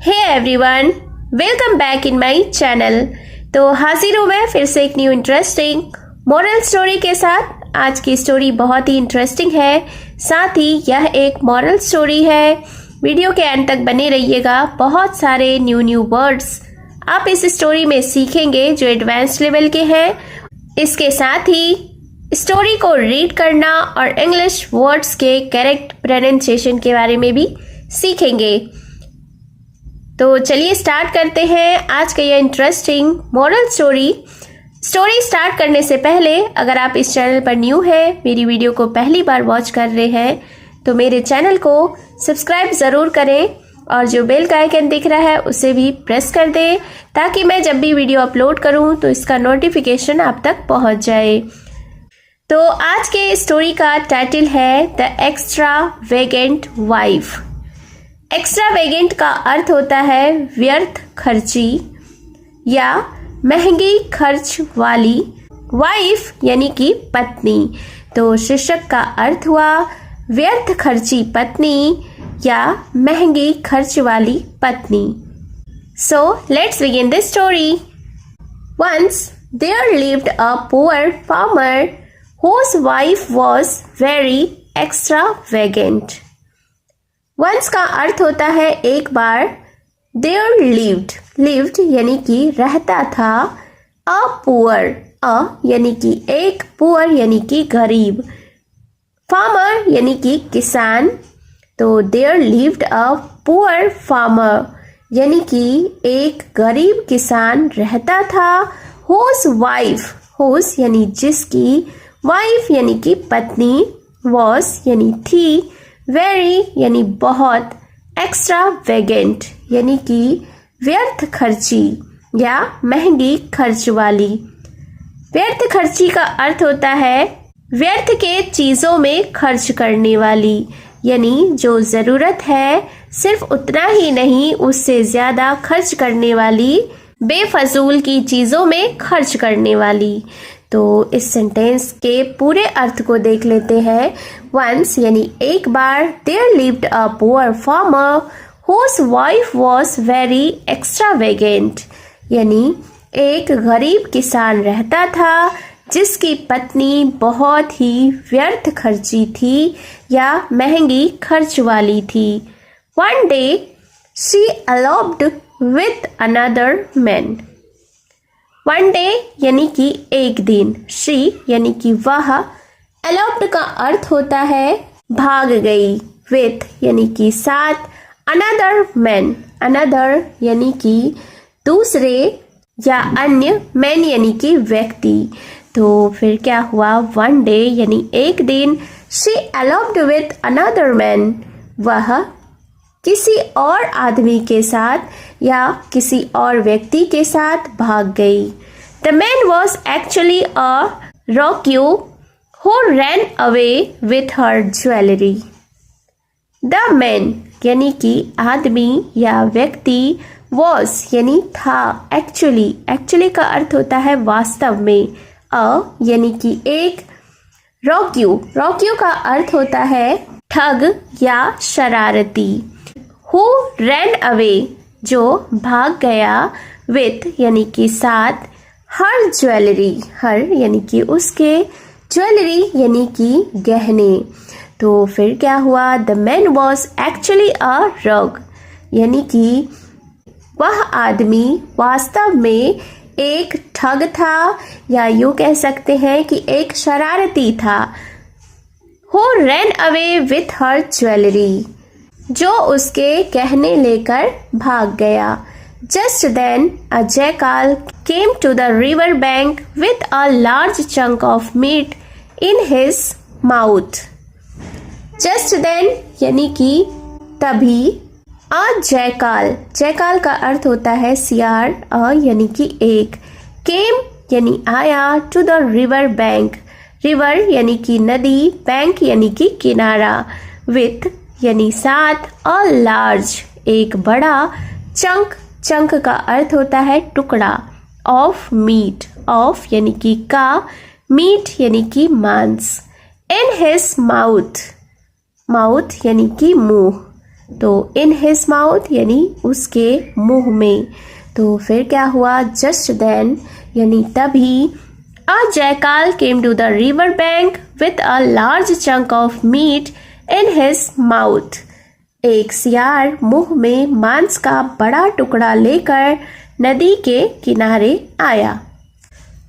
Hey everyone, welcome back in my channel. तो हाजिर हूँ मैं फिर से एक न्यू इंटरेस्टिंग मॉरल स्टोरी के साथ। आज की स्टोरी बहुत ही इंटरेस्टिंग है, साथ ही यह एक मॉरल स्टोरी है। वीडियो के एंड तक बने रहिएगा। बहुत सारे न्यू वर्ड्स आप इस स्टोरी में सीखेंगे जो एडवांस लेवल के हैं। इसके साथ ही स्टोरी को रीड करना और इंग्लिश वर्ड्स के करेक्ट प्रोनाउंसिएशन के बारे में भी सीखेंगे। तो चलिए स्टार्ट करते हैं आज का यह interesting moral story. Story start करने से पहले अगर आप इस चैनल पर न्यू हैं, मेरी वीडियो को पहली बार वॉच कर रहे हैं, तो मेरे चैनल को सब्सक्राइब ज़रूर करें और जो बेल का आइकन दिख रहा है उसे भी प्रेस कर दें ताकि मैं जब भी वीडियो अपलोड करूं तो इसका नोटिफिकेशन आप तक पहुंच जाए। तो आज के स्टोरी का टाइटल है द एक्स्ट्रावेगेंट वाइफ। एक्स्ट्रावेगेंट का अर्थ होता है व्यर्थ खर्ची या महंगी खर्च वाली, वाइफ यानी कि पत्नी। तो शीर्षक का अर्थ हुआ व्यर्थ खर्ची पत्नी या महंगी खर्च वाली पत्नी। So let's begin the story. Once there lived a poor farmer whose wife was very extravagant. Once का अर्थ होता है एक बार, there lived यानी कि रहता था, a poor यानी कि एक, poor यानी कि गरीब, farmer यानी कि किसान। तो there lived a poor farmer यानी कि एक गरीब किसान रहता था, whose wife यानी जिसकी, wife यानी कि पत्नी, was यानी थी, very यानी बहुत, extravagant यानी कि व्यर्थ खर्ची या महंगी खर्च वाली। व्यर्थ खर्ची का अर्थ होता है व्यर्थ के चीजों में खर्च करने वाली, यानी जो जरूरत है सिर्फ उतना ही नहीं उससे ज्यादा खर्च करने वाली, बेफजूल की चीजों में खर्च करने वाली। तो इस सेंटेंस के पूरे अर्थ को देख लेते हैं। वंस यानी एक बार, there lived a poor farmer whose wife was very extravagant यानी एक गरीब किसान रहता था जिसकी पत्नी बहुत ही व्यर्थ खर्ची थी या महंगी खर्च वाली थी। One day she eloped with another man. One day यानी कि एक दिन, she यानी कि वह, eloped का अर्थ होता है भाग गई, with यानी कि साथ, another यानी कि दूसरे या अन्य, man यानी कि व्यक्ति। तो फिर क्या हुआ, one day यानी एक दिन, she eloped with another man वह किसी और आदमी के साथ या किसी और व्यक्ति के साथ भाग गई। The man was actually a rogue who ran away with her jewelry. The man यानी कि आदमी या व्यक्ति, was यानी था, actually का अर्थ होता है वास्तव में, यानी कि एक, rogue का अर्थ होता है ठग या शरारती। Who ran away जो भाग गया, with यानी कि साथ, her यानी कि उसके, ज्वेलरी यानी कि गहने। तो फिर क्या हुआ, the man was actually a rogue यानी कि वह आदमी वास्तव में एक ठग था या यूँ कह सकते हैं कि एक शरारती था। Who ran away with her jewelry जो उसके गहने लेकर भाग गया। Just then a jackal came to the river bank with a large chunk of meat in his mouth. Just then यानी कि तभी, a jackal का अर्थ होता है सियार, यानी कि एक, came यानी आया, to the river bank यानी कि नदी, bank यानी कि किनारा, with यानी साथ, अ लार्ज एक बड़ा, चंक का अर्थ होता है टुकड़ा, ऑफ मीट, ऑफ यानी कि का, मीट यानी कि मांस, इन हिज माउथ यानी कि मुंह, तो इन हिज माउथ यानी उसके मुंह में। तो फिर क्या हुआ, जस्ट देन यानी तभी, a jackal came to the river bank with a large chunk of meat in his mouth. एक सियार मुंह में मांस का बड़ा टुकड़ा लेकर नदी के किनारे आया।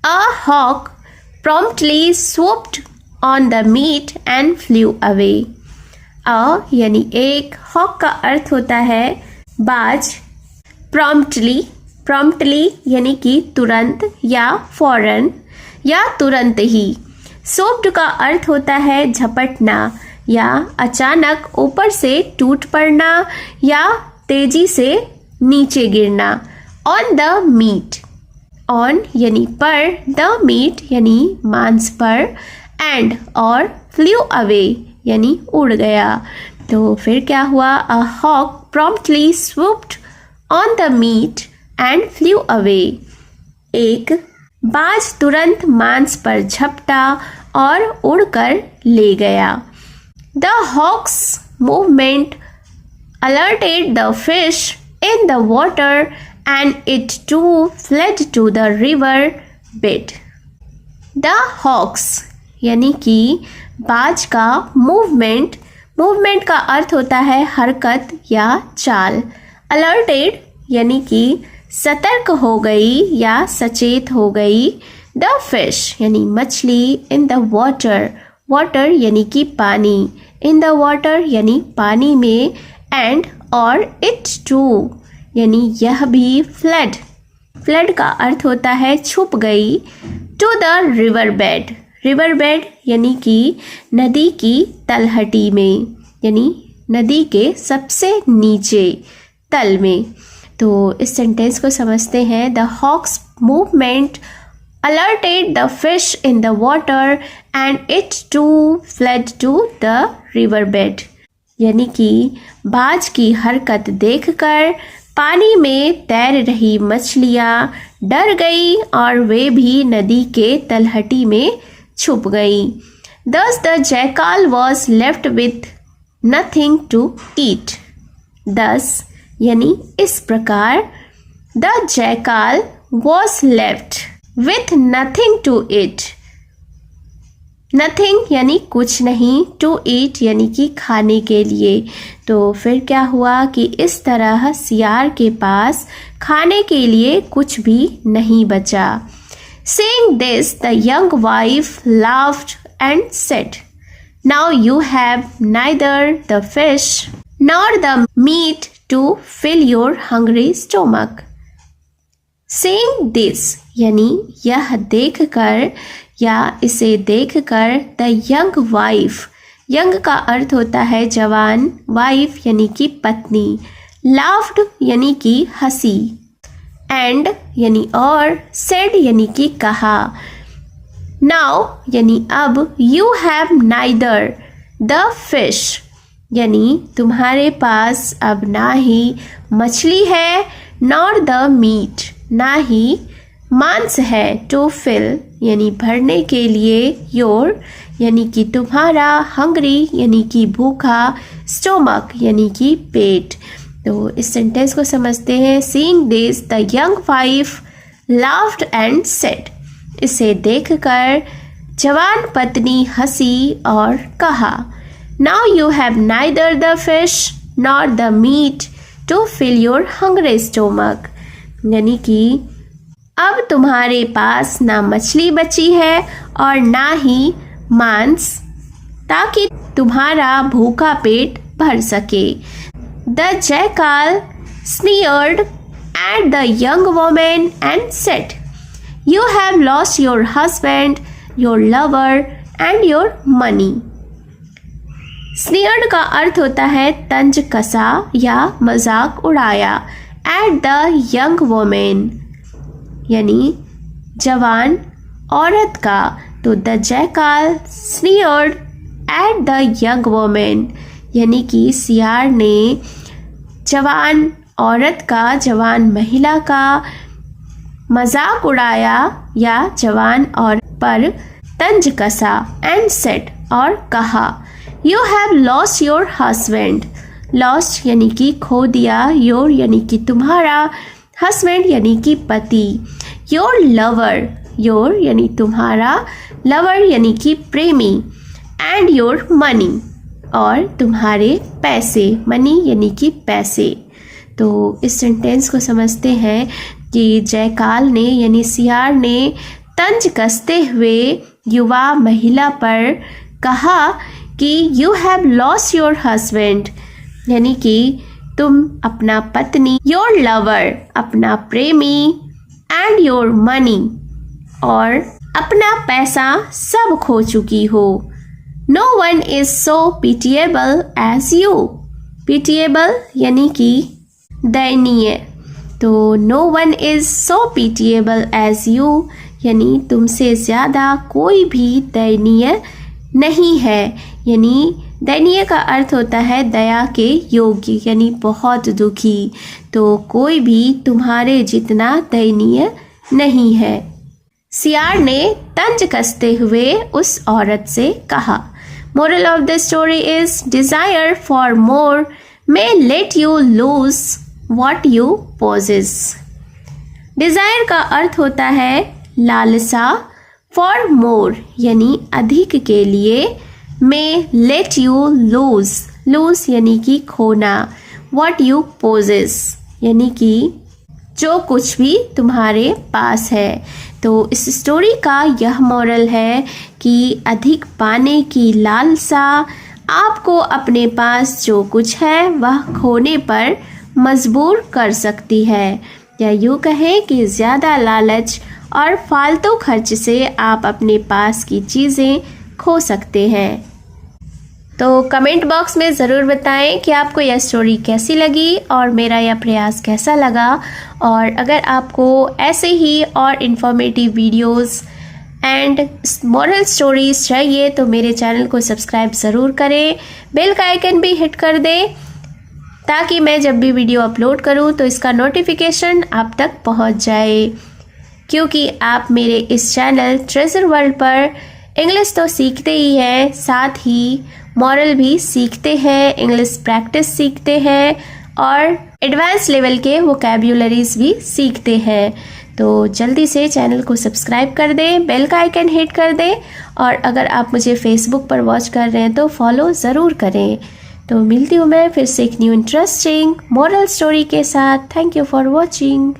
A hawk promptly swooped on the meat and flew away। A यानी एक, हॉक का अर्थ होता है बाज, promptly यानी कि तुरंत या फौरन या तुरंत ही। swooped का अर्थ होता है झपटना या अचानक ऊपर से टूट पड़ना या तेजी से नीचे गिरना। ऑन द मीट, ऑन यानी पर, द मीट यानी मांस पर, एंड और फ्लू अवे यानी उड़ गया। तो फिर क्या हुआ, a hawk promptly swooped on the meat and flew away. एक बाज तुरंत मांस पर झपटा और उड़कर ले गया। The hawk's movement alerted the fish in the water and it too fled to the river bed। The hawks यानी कि बाज का मूवमेंट का अर्थ होता है हरकत या चाल। alerted यानी कि सतर्क हो गई या सचेत हो गई। द फिश यानी मछली, इन द वाटर यानी कि पानी, इन द वाटर यानी पानी में, एंड और इट टू यानी यह भी, फ्लड का अर्थ होता है छुप गई। टू द रिवर बेड यानी कि नदी की तलहटी में, यानी नदी के सबसे नीचे तल में। तो इस सेंटेंस को समझते हैं। The hawk's movement alerted the fish in the water and it too fled to the river bed। यानी कि बाज की हरकत देखकर पानी में तैर रही मछलियाँ डर गई और वे भी नदी के तलहटी में छुप गई। Thus the jackal was left with nothing to eat। Thus यानी इस प्रकार, the jackal was left with nothing to eat। nothing यानी कुछ नहीं, to eat यानी कि खाने के लिए। तो फिर क्या हुआ कि इस तरह सियार के पास खाने के लिए कुछ भी नहीं बचा। Seeing this, the young wife laughed and said, "Now you have neither the fish nor the meat to fill your hungry stomach." Seeing this यानी यह देखकर या इसे देखकर, द यंग वाइफ, यंग का अर्थ होता है जवान, वाइफ यानी कि पत्नी, लाफ्ड यानी कि हंसी, एंड यानी और, सेड यानी कि कहा। नाउ यानी अब, you have neither the fish यानी तुम्हारे पास अब ना ही मछली है, नॉर द मीट ना ही मांस है, टू फिल यानी भरने के लिए, योर यानी कि तुम्हारा, हंग्री यानी कि भूखा, स्टोमक यानी कि पेट। तो इस सेंटेंस को समझते हैं। Seeing this the young wife laughed and said. इसे देखकर जवान पत्नी हंसी और कहा, now you have neither the fish nor the meat to fill your hungry stomach. यानी कि अब तुम्हारे पास ना मछली बची है और ना ही मांस, ताकि तुम्हारा भूखा पेट भर सके। The jackal sneered at the young women and said, you have lost your husband, your lover and your money. Sneered का अर्थ होता है तंज कसा या मजाक उड़ाया। एट द यंग वोमेन यानी जवान औरत का। तो the jackal sneered at the young women यानी कि सियार ने जवान औरत का, जवान महिला का मजाक उड़ाया या जवान और पर तंज कसा। एंड सेड और कहा, you have lost your husband. Lost यानी कि खो दिया, योर यानी कि तुम्हारा, हस्बैंड यानी कि पति, योर लवर, योर यानी तुम्हारा, लवर यानी कि प्रेमी, एंड योर मनी और तुम्हारे पैसे, मनी यानी कि पैसे। तो इस सेंटेंस को समझते हैं कि जयकाल ने यानी सियार ने तंज कसते हुए युवा महिला पर कहा कि you have lost your husband, यानी कि तुम अपना पत्नी, योर लवर अपना प्रेमी, एंड योर मनी और अपना पैसा सब खो चुकी हो। No one is so pitiable as you, pitiable यानी कि दयनीय। तो no one is so pitiable as you यानी तुमसे ज़्यादा कोई भी दयनीय नहीं है, यानी दयनीय का अर्थ होता है दया के योग्य यानी बहुत दुखी। तो कोई भी तुम्हारे जितना दयनीय नहीं है। सियार ने तंज कसते हुए उस औरत से कहा। Moral of the story is desire for more may let you lose what you possess. Desire का अर्थ होता है लालसा, फॉर मोर यानी अधिक के लिए, मे लेट यू लूज, लूज यानी कि खोना, व्हाट यू पोजेस यानी कि जो कुछ भी तुम्हारे पास है। तो इस स्टोरी का यह मोरल है कि अधिक पाने की लालसा आपको अपने पास जो कुछ है वह खोने पर मजबूर कर सकती है, या यूँ कहें कि ज़्यादा लालच और फालतू खर्च से आप अपने पास की चीज़ें खो सकते हैं। तो कमेंट बॉक्स में ज़रूर बताएं कि आपको यह स्टोरी कैसी लगी और मेरा यह प्रयास कैसा लगा। और अगर आपको ऐसे ही और informative videos and moral stories चाहिए तो मेरे चैनल को सब्सक्राइब ज़रूर करें, बेल का आइकन भी हिट कर दें ताकि मैं जब भी वीडियो अपलोड करूं तो इसका नोटिफिकेशन आप तक पहुंच जाए। क्योंकि आप मेरे इस चैनल ट्रेजर वर्ल्ड पर इंग्लिश तो सीखते ही हैं, साथ ही मॉरल भी सीखते हैं, इंग्लिश प्रैक्टिस सीखते हैं और एडवांस लेवल के वोकैब्युलरीज भी सीखते हैं। तो जल्दी से चैनल को सब्सक्राइब कर दें, बेल का आइकन हिट कर दें और अगर आप मुझे फेसबुक पर वॉच कर रहे हैं तो फॉलो ज़रूर करें। तो मिलती हूँ मैं फिर से एक न्यू इंटरेस्टिंग मॉरल स्टोरी के साथ। Thank you for watching.